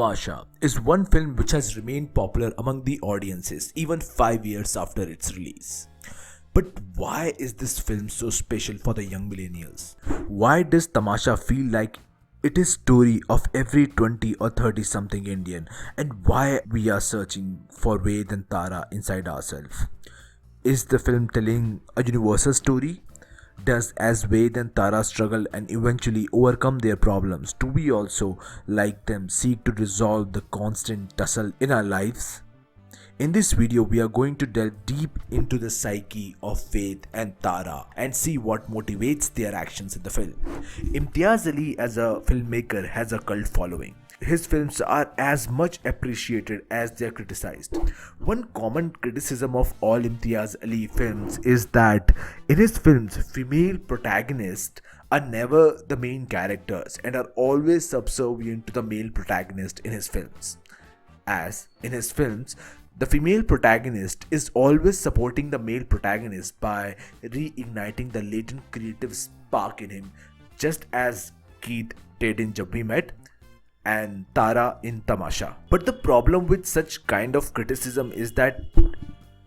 Tamasha is one film which has remained popular among the audiences even 5 years after its release. But why is this film so special for the young millennials? Why does Tamasha feel like it is story of every 20 or 30 something Indian, and why we are searching for Ved and Tara inside ourselves? Is the film telling a universal story? Does as Ved and Tara struggle and eventually overcome their problems, do we also, like them, seek to resolve the constant tussle in our lives? In this video, we are going to delve deep into the psyche of Ved and Tara and see what motivates their actions in the film. Imtiaz Ali as a filmmaker has a cult following. His films are as much appreciated as they are criticized. One common criticism of all Imtiaz Ali films is that in his films, female protagonists are never the main characters and are always subservient to the male protagonist in his films. As in his films, the female protagonist is always supporting the male protagonist by reigniting the latent creative spark in him, just as Keith did in Jab We Met and Tara in Tamasha. But the problem with such kind of criticism is that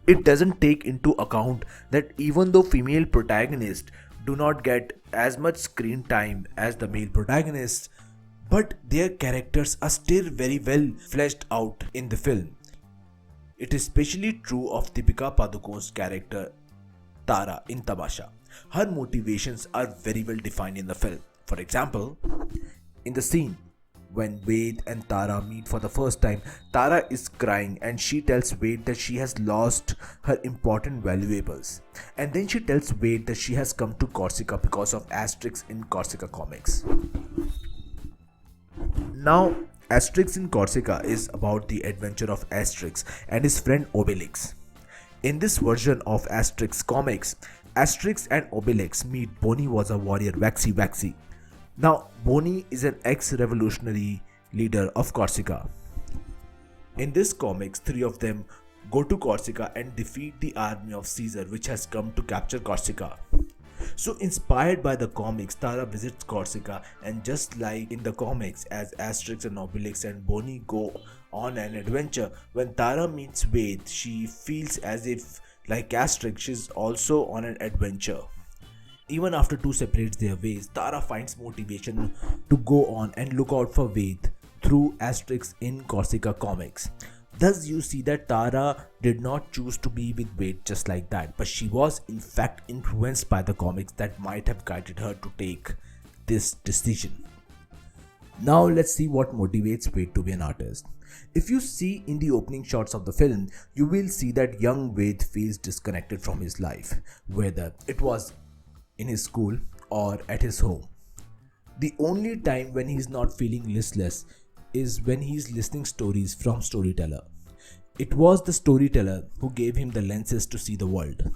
it doesn't take into account that even though female protagonists do not get as much screen time as the male protagonists, but their characters are still very well fleshed out in the film. It is especially true of Deepika Padukone's character Tara in Tamasha. Her motivations are very well defined in the film. For example, in the scene when Ved and Tara meet for the first time, Tara is crying and she tells Ved that she has lost her important valuables. And then she tells Ved that she has come to Corsica because of Asterix in Corsica comics. Now, Asterix in Corsica is about the adventure of Asterix and his friend Obelix. In this version of Asterix comics, Asterix and Obelix meet. Bonnie was a warrior, Waxy. Now, Bonnie is an ex-revolutionary leader of Corsica. In this comics, three of them go to Corsica and defeat the army of Caesar, which has come to capture Corsica. So inspired by the comics, Tara visits Corsica, and just like in the comics, as Asterix and Obelix and Bonnie go on an adventure, when Tara meets Ved, she feels as if, like Asterix, she's also on an adventure. Even after two separate their ways, Tara finds motivation to go on and look out for Ved through Asterix in Corsica comics. Thus, you see that Tara did not choose to be with Ved just like that, but she was in fact influenced by the comics that might have guided her to take this decision. Now, let's see what motivates Ved to be an artist. If you see in the opening shots of the film, you will see that young Ved feels disconnected from his life, whether it was in his school or at his home. The only time when he's not feeling listless is when he's listening stories from storyteller. It was the storyteller who gave him the lenses to see the world.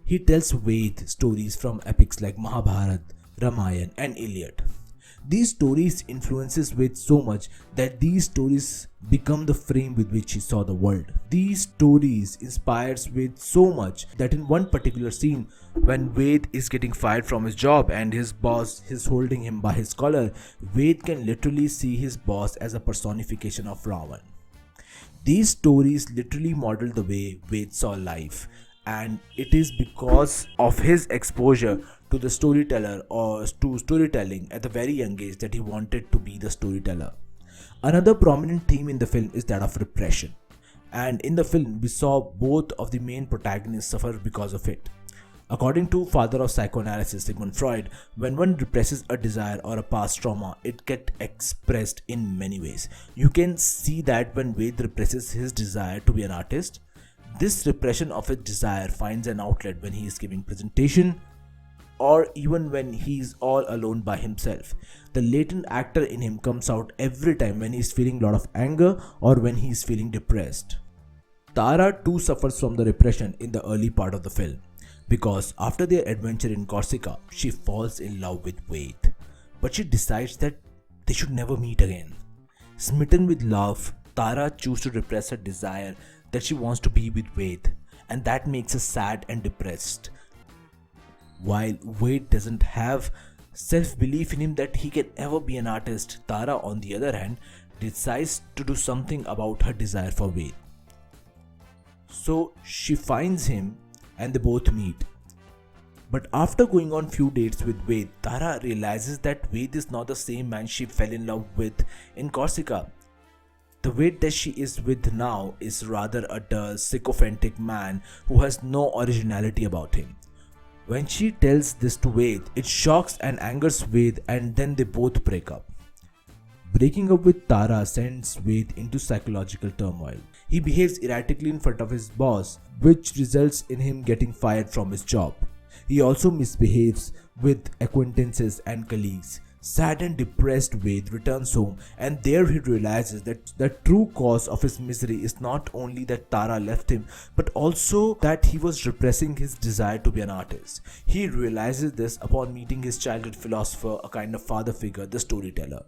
He tells Ved stories from epics like Mahabharata, Ramayana and Iliad. These stories influences Ved so much that these stories become the frame with which he saw the world. These stories inspires Ved so much that in one particular scene, when Ved is getting fired from his job and his boss is holding him by his collar, Ved can literally see his boss as a personification of Ravan. These stories literally model the way Ved saw life, and it is because of his exposure to the storyteller or to storytelling at a very young age that he wanted to be the storyteller. Another prominent theme in the film is that of repression, and in the film we saw both of the main protagonists suffer because of it. According to father of psychoanalysis Sigmund Freud, when one represses a desire or a past trauma, it gets expressed in many ways. You can see that when Ved represses his desire to be an artist, this repression of his desire finds an outlet when he is giving presentation, or even when he is all alone by himself. The latent actor in him comes out every time when he is feeling a lot of anger or when he is feeling depressed. Tara too suffers from the repression in the early part of the film, because after their adventure in Corsica, she falls in love with Ved, but she decides that they should never meet again. Smitten with love, Tara chooses to repress her desire that she wants to be with Ved, and that makes her sad and depressed. While Ved doesn't have self-belief in him that he can ever be an artist, Tara, on the other hand, decides to do something about her desire for Ved. So she finds him and they both meet. But after going on few dates with Ved, Tara realizes that Ved is not the same man she fell in love with in Corsica. The Ved that she is with now is rather a dull, sycophantic man who has no originality about him. When she tells this to Ved, it shocks and angers Ved, and then they both break up. Breaking up with Tara sends Ved into psychological turmoil. He behaves erratically in front of his boss, which results in him getting fired from his job. He also misbehaves with acquaintances and colleagues. Sad and depressed, Ved returns home, and there he realizes that the true cause of his misery is not only that Tara left him, but also that he was repressing his desire to be an artist. He realizes this upon meeting his childhood philosopher, a kind of father figure, the storyteller.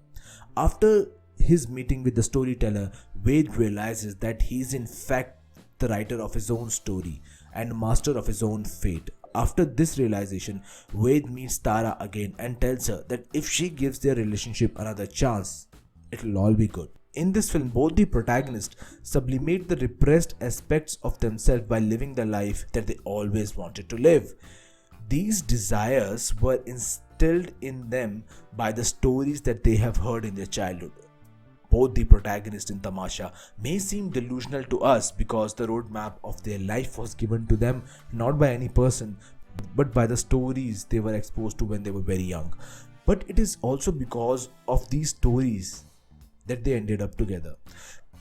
After his meeting with the storyteller, Ved realizes that he is in fact the writer of his own story and master of his own fate. After this realization, Ved meets Tara again and tells her that if she gives their relationship another chance, it will all be good. In this film, both the protagonists sublimate the repressed aspects of themselves by living the life that they always wanted to live. These desires were instilled in them by the stories that they have heard in their childhood. Both the protagonists in Tamasha may seem delusional to us because the roadmap of their life was given to them not by any person but by the stories they were exposed to when they were very young. But it is also because of these stories that they ended up together.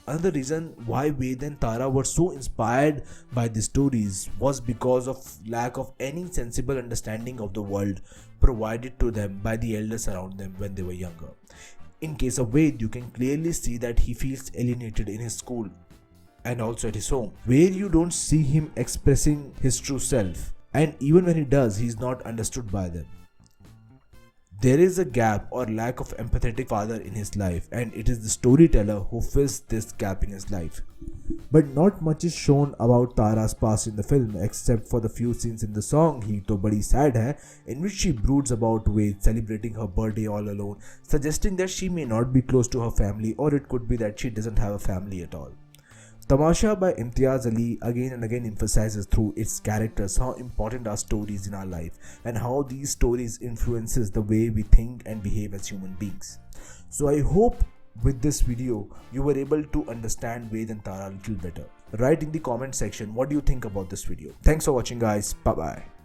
Another reason why Ved and Tara were so inspired by these stories was because of lack of any sensible understanding of the world provided to them by the elders around them when they were younger. In case of Ved, you can clearly see that he feels alienated in his school and also at his home, where you don't see him expressing his true self, and even when he does, he is not understood by them. There is a gap or lack of empathetic father in his life, and it is the storyteller who fills this gap in his life. But not much is shown about Tara's past in the film except for the few scenes in the song He To Badi Sad Hai, in which she broods about Ved celebrating her birthday all alone, suggesting that she may not be close to her family, or it could be that she doesn't have a family at all. Tamasha by Imtiaz Ali again and again emphasizes through its characters how important are stories in our life and how these stories influences the way we think and behave as human beings. So I hope with this video you were able to understand Ved and Tara a little better. Write in the comment section what do you think about this video. Thanks for watching guys. Bye bye.